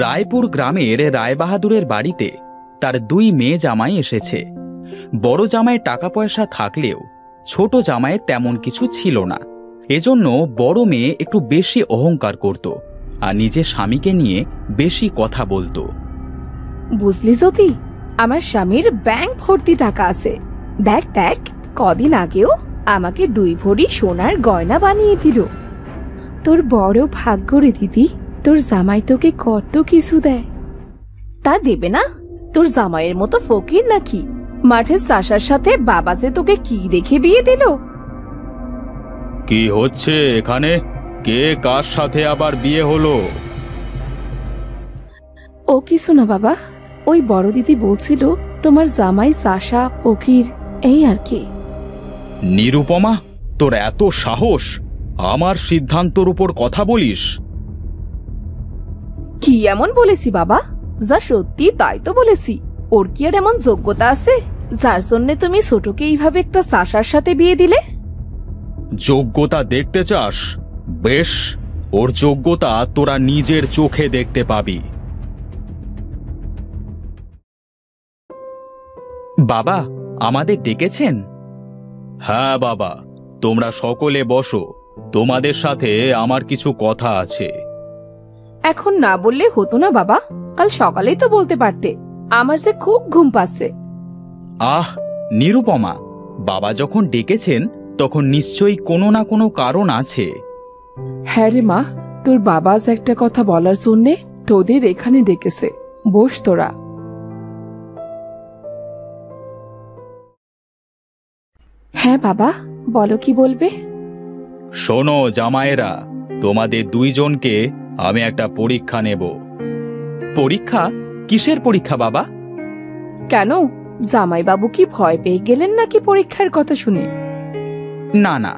রায়পুর গ্রামের রায়বাহাদুরের বাড়িতে তার দুই মেয়ে জামাই এসেছে। বড় জামাইয়ের টাকা পয়সা থাকলেও ছোট জামাইয়ের তেমন কিছু ছিল না। এজন্য বড় মেয়ে একটু বেশি অহংকার করত আর নিজের স্বামীকে নিয়ে বেশি কথা বলতো। বুঝলি জ্যোতি, আমার স্বামীর ব্যাংক ভর্তি টাকা আছে। দেখ দেখ, কদিন আগেও আমাকে 2 ভরি সোনার গয়না বানিয়ে দিল। তোর বড় ভাগ্য রে দিদি, তোর জামাই তোকে কত কিছু দেয়। তা দেবে না? তোর জামাইয়ের মতো ফকির নাকি? মাঠের চাষার সাথে বাবা যে তোকে কি দেখে বিয়ে দিল? কি হচ্ছে এখানে? কে কার সাথে আবার বিয়ে হলো? ও কিছু না বাবা, ওই বড় দিদি বলছিল তোমার জামাই চাষা ফকির, এই আর কি। নিরুপমা, তোর এত সাহস আমার সিদ্ধান্তর উপর কথা বলিস? কি এমন বলেছি বাবা? যা সত্যি তাই তো বলেছি। ওর কি আর এমন যোগ্যতা আছে যার জন্য তুমি ছোটকে এইভাবে একটা চাষার সাথে বিয়ে দিলে? যোগ্যতা দেখতে চাস? বেশ, ওর যোগ্যতা তোরা নিজের চোখে দেখতে পাবি। বাবা, আমাদের ডেকেছেন? হ্যাঁ বাবা, তোমরা সকলে বসো। তোমাদের সাথে আমার কিছু কথা আছে। এখন না বললে হতো না বাবা? কাল সকালেই তো বলতে পারতে। আমার যে খুব ঘুম পাচ্ছে। আহ নিরুপমা, বাবা যখন ডেকেছেন তখন নিশ্চয়ই কোনো না কোনো কারণ আছে। হ্যাঁ রে মা, তোর বাবা আজ একটা কথা বলার জন্যে তোদের এখানে ডেকেছে। বস তোরা। হ্যাঁ বাবা, বলো কি বলবে? শোনো জামাইরা, তোমাদের দুইজনকে আমি একটা পরীক্ষা নেব। পরীক্ষা? কিসের পরীক্ষা বাবা? কেন, জামাই বাবু কি ভয় পেয়ে গেলেন নাকি পরীক্ষার কথা শুনে? না না,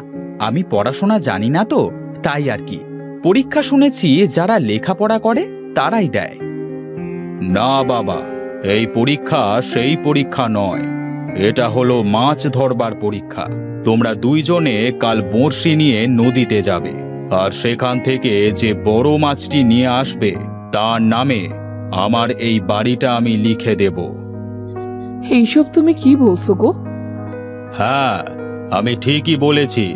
আমি পড়াশোনা জানি না তো, তাই আর কি। পরীক্ষা শুনেছি যারা লেখাপড়া করে তারাই দেয়। না বাবা, এই পরীক্ষা সেই পরীক্ষা নয়। এটা হলো মাছ ধরবার পরীক্ষা। তোমরা দুইজনে কাল বড়শি নিয়ে নদীতে যাবে, আর সেখান থেকে যে বড় মাছটি নিয়ে আসবে তার নামে আমার এই বাড়িটা আমি লিখে দেব। এইসব তুমি কি বলছো গো? হ্যাঁ, আমি ঠিকই বলেছি।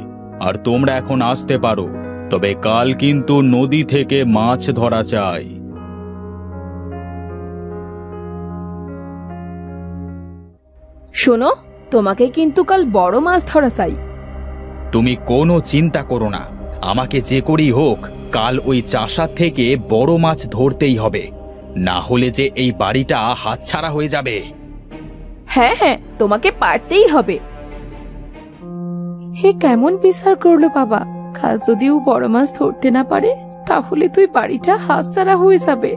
আর তোমরা এখন আসতে পারো, তবে কাল কিন্তু নদী থেকে মাছ ধরা চাই। শোনো, তোমাকে কিন্তু কাল বড় মাছ ধরা চাই। তুমি কোনো চিন্তা করো না, আমাকে যে করেই হোক কাল ওই চাষার থেকে বড় মাছ ধরতেই হবে, না হলে যে এই বাড়িটা হাতছাড়া হয়ে যাবে। হ্যাঁ হ্যাঁ, তোমাকে পারতেই হবে। হে কেমন বিচার করলো বাবা! কাল যদি ও বড় মাছ ধরতে না পারে তাহলে তুই বাড়িটা হাতছাড়া হয়ে যাবে।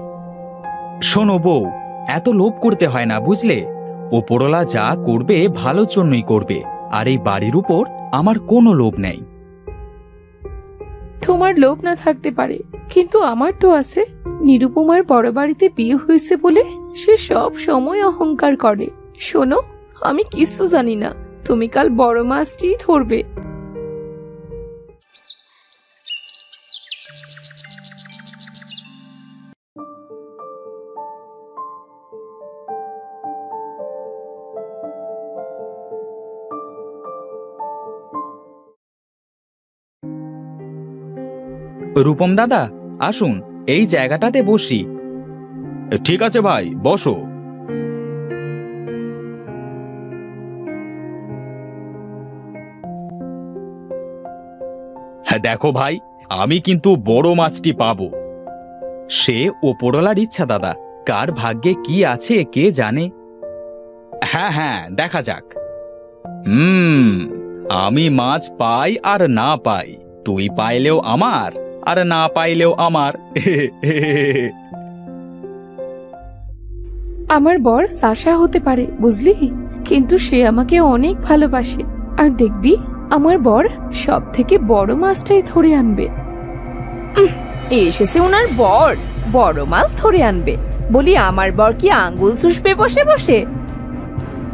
শোনো বউ, এত লোভ করতে হয় না বুঝলে। ওপরওয়ালা যা করবে ভালোর জন্যই করবে, আর এই বাড়ির উপর আমার কোনো লোভ নেই। তোমার লোভ না থাকতে পারে, কিন্তু আমার তো আছে। নিরুপমার বড় বাড়িতে বিয়ে হয়েছে বলে সে সব সময় অহংকার করে। শোনো, আমি কিছু জানি না, তুমি কাল বড় মাছটি ধরবে। রূপম দাদা, আসুন এই জায়গাটাতে বসি। ঠিক আছে ভাই, বসো। হ্যাঁ দেখো ভাই, আমি কিন্তু বড় মাছটি পাবো। সে ওপরওয়ালার ইচ্ছা দাদা, কার ভাগ্যে কি আছে কে জানে। হ্যাঁ হ্যাঁ, দেখা যাক। আমি মাছ পাই আর না পাই, তুই পাইলেও আমার আর না পাইলেও আমার। আমার বর চাষা হতে পারে বুঝলি, কিন্তু সে আমাকে অনেক ভালোবাসে। আর দেখবি আমার বর সব থেকে বড় মাছটাই ধরে আনবে। এসেছে ওনার বর বড় মাছ ধরে আনবে বলি, আমার বর কি আঙ্গুল চুষবে বসে বসে?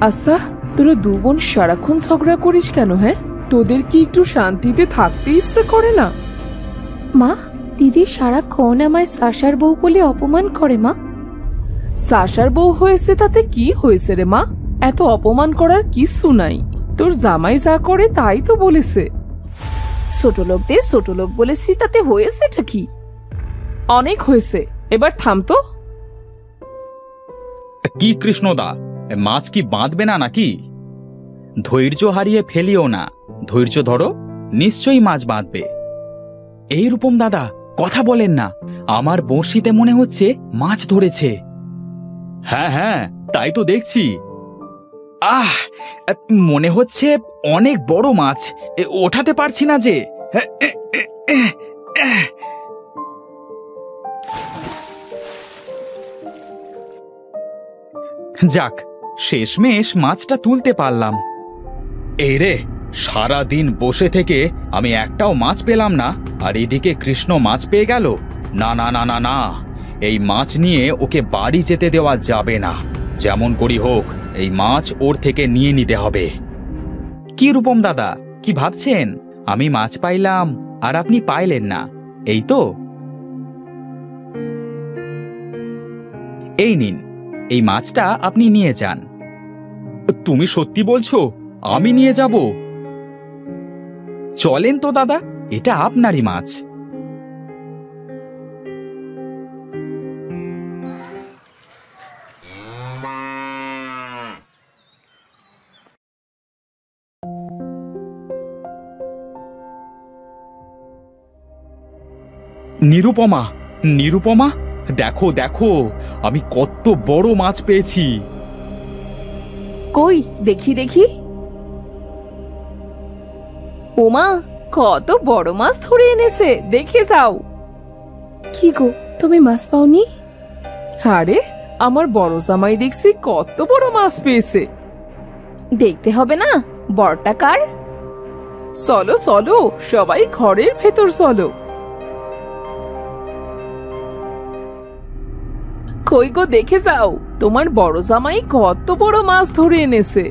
আচ্ছা, তোরা 2 বোন সারাক্ষণ ঝগড়া করিস কেন? হ্যাঁ, তোদের কি একটু শান্তিতে থাকতে ইচ্ছে করে না? মা, দিদি সারাক্ষণ আমায় সাশার বউ বলে অপমান করে মা। সাশার বউ হয়েছে তাতে কি হয়েছে রে মা? এত অপমান করার কিচ্ছু নাই। তোর জামাই যা করে তাই তো বলেছে। ছোট লোকদের ছোট লোক বলেছি, তাতে হয়েছেটা কি? অনেক হয়েছে, এবার থাম তো। কি কৃষ্ণদা, মাছ কি বাঁধবে না নাকি? ধৈর্য হারিয়ে ফেলিও না, ধৈর্য ধরো, নিশ্চয়ই মাছ বাঁধবে। এই রূপম দাদা, কথা বলেন না, আমার বড়শিতে মনে হচ্ছে মাছ ধরেছে। হ্যাঁ হ্যাঁ, তাই তো দেখছি। আহ, মনে হচ্ছে অনেক বড় মাছ, ওঠাতে পারছি না যে। যাক, শেষমেশ মাছটা তুলতে পারলাম। এই রে, সারাদিন বসে থেকে আমি একটাও মাছ পেলাম না, আর এদিকে কৃষ্ণ মাছ পেয়ে গেল। না না না না না, এই মাছ নিয়ে ওকে বাড়ি যেতে দেওয়া যাবে না। যেমন করি হোক, এই মাছ ওর থেকে নিয়ে নিতে হবে। কি রূপম দাদা, কি ভাবছেন? আমি মাছ পাইলাম আর আপনি পাইলেন না, এই তো? এই নিন, এই মাছটা আপনি নিয়ে যান। তুমি সত্যি বলছো? আমি নিয়ে যাব? চলেন তো দাদা, এটা আপনারই মাছ। নিরুপমা, নিরুপমা, দেখো দেখো, আমি কত বড় মাছ পেয়েছি। কই দেখি দেখি। ওমা, কত বড় মাছ ধরে এনেছে, দেখে যাও। কি গো, তুমি মাছ পাওনি? আরে, আমার বড় জামাই দেখছি কত বড় মাছ পেয়েছে। দেখতে হবে না বড়টা কার? চলো চলো, সবাই ঘরের ভেতর চলো। কই গো, দেখে যাও, তোমার বড় জামাই কত বড় মাছ ধরে এনেছে।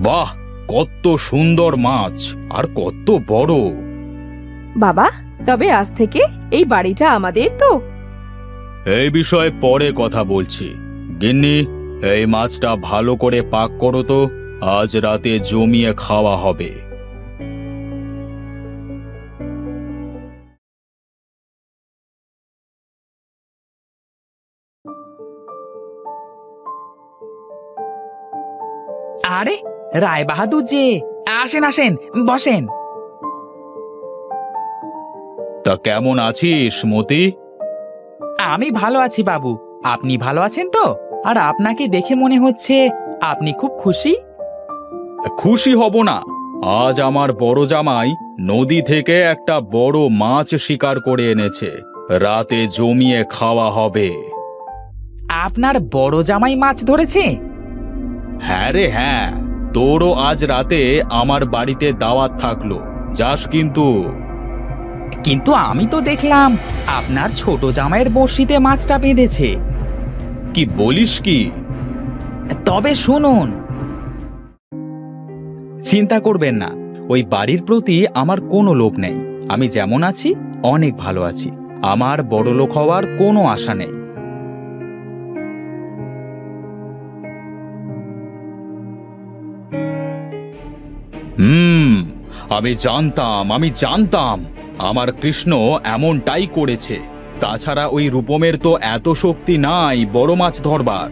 বাহ, কত সুন্দর মাছ, আর কত বড়। বাবা, তবে আজ থেকে এই বাড়িটা আমাদের তো? এই বিষয়ে পরে কথা বলছি। গিন্নি, এই মাছটা ভালো করে পাক করো তো, আজ রাতে জমিয়ে খাওয়া হবে। আরে রায় বাহাদুর যে, আসেন আসেন, বসেন। তা কেমন আছিস মতি? আমি ভালো আছি বাবু, আপনি ভালো আছেন তো? আর আপনাকে দেখে মনে হচ্ছে আপনি খুব খুশি। খুশি হব না? আজ আমার বড় জামাই নদী থেকে একটা বড় মাছ শিকার করে এনেছে, রাতে জমিয়ে খাওয়া হবে। আপনার বড় জামাই মাছ ধরেছে? হ্যাঁ রে হ্যাঁ, তোরও আজ রাতে আমার বাড়িতে দাওয়াত থাকলো, যাস কিন্তু। কিন্তু আমি তো দেখলাম আপনার ছোট জামাইয়ের বড়শিতে মাছটা বেঁধেছে। কি বলিস কি? তবে শুনুন, চিন্তা করবেন না, ওই বাড়ির প্রতি আমার কোনো লোভ নেই। আমি যেমন আছি অনেক ভালো আছি, আমার বড়লোক হওয়ার কোনো আশা নেই। আমি জানতাম আমার কৃষ্ণ এমনটাই করেছে। তাছাড়া ওই রূপমের তো এত শক্তি নাই বড় মাছ ধরবার।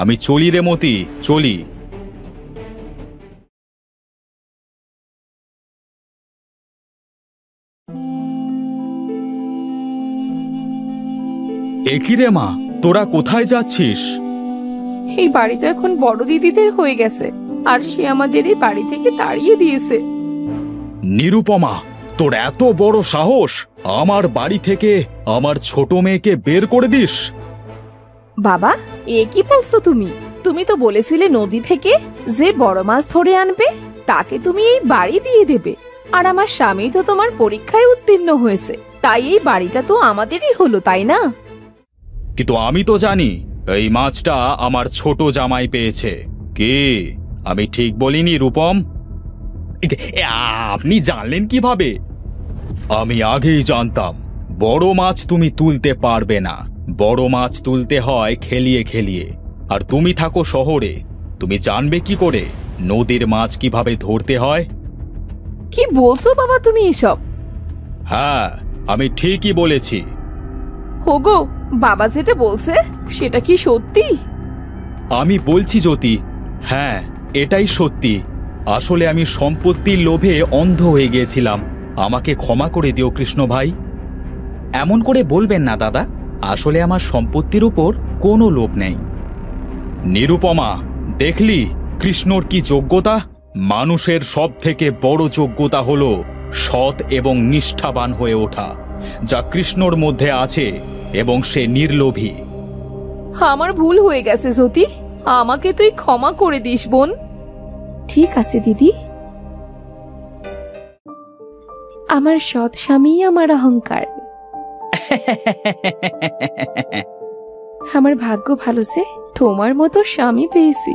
আমি চলি রে মতি, চলি। একই রে মা, তোরা কোথায় যাচ্ছিস? এই বাড়ি তো এখন বড় দিদিদের হয়ে গেছে, আর সে আমাদের এই বাড়ি থেকে তাড়িয়ে দিয়েছে। নিরুপমা, তোর এত বড় সাহস, আমার বাড়ি থেকে আমার ছোট মেয়েকে বের করে দিস? বাবা, এ কি বলছো তুমি? তুমি তো বলেছিলে নদী থেকে যে বড় মাছ ধরে আনবে তাকে তুমি এই বাড়ি দিয়ে দেবে। আর আমার স্বামী তো তোমার পরীক্ষায় উত্তীর্ণ হয়েছে, তাই এই বাড়িটা তো আমাদেরই হলো, তাই না? কিন্তু আমি তো জানি এই মাছটা আমার ছোট জামাই পেয়েছে। কি আমি ঠিক বলিনি রূপম? আপনি জানলেন কিভাবে? আমি আগেই জানতাম বড় মাছ তুমি তুলতে পারবে না। বড় মাছ তুলতে হয় খেলিয়ে খেলিয়ে। আর তুমি থাকো শহরে, তুমি জানবে কি করে নদীর মাছ কিভাবে ধরতে হয়? কি বলছো বাবা তুমি এসব? হ্যাঁ, আমি ঠিকই বলেছি। হোগো, বাবা যেটা বলছে সেটা কি সত্যি? আমি বলছি জ্যোতি, হ্যাঁ এটাই সত্যি। আসলে আমি সম্পত্তির লোভে অন্ধ হয়ে গিয়েছিলাম। আমাকে ক্ষমা করে দিও কৃষ্ণ ভাই। এমন করে বলবেন না দাদা, আসলে আমার সম্পত্তির উপর কোনো লোভ নেই। নিরুপমা, দেখলি কৃষ্ণর কি যোগ্যতা? মানুষের সব থেকে বড় যোগ্যতা হলো সৎ এবং নিষ্ঠাবান হয়ে ওঠা, যা কৃষ্ণর মধ্যে আছে, এবং সে নির্লোভী। আমার ভুল হয়ে গেছে জ্যোতি, আমাকে তুই ক্ষমা করে দিস বোন। ঠিক আছে দিদি। আমার সৎ স্বামী আমার অহংকার। আমার ভাগ্য ভালো যে তোমার মতো স্বামী পেয়েছি।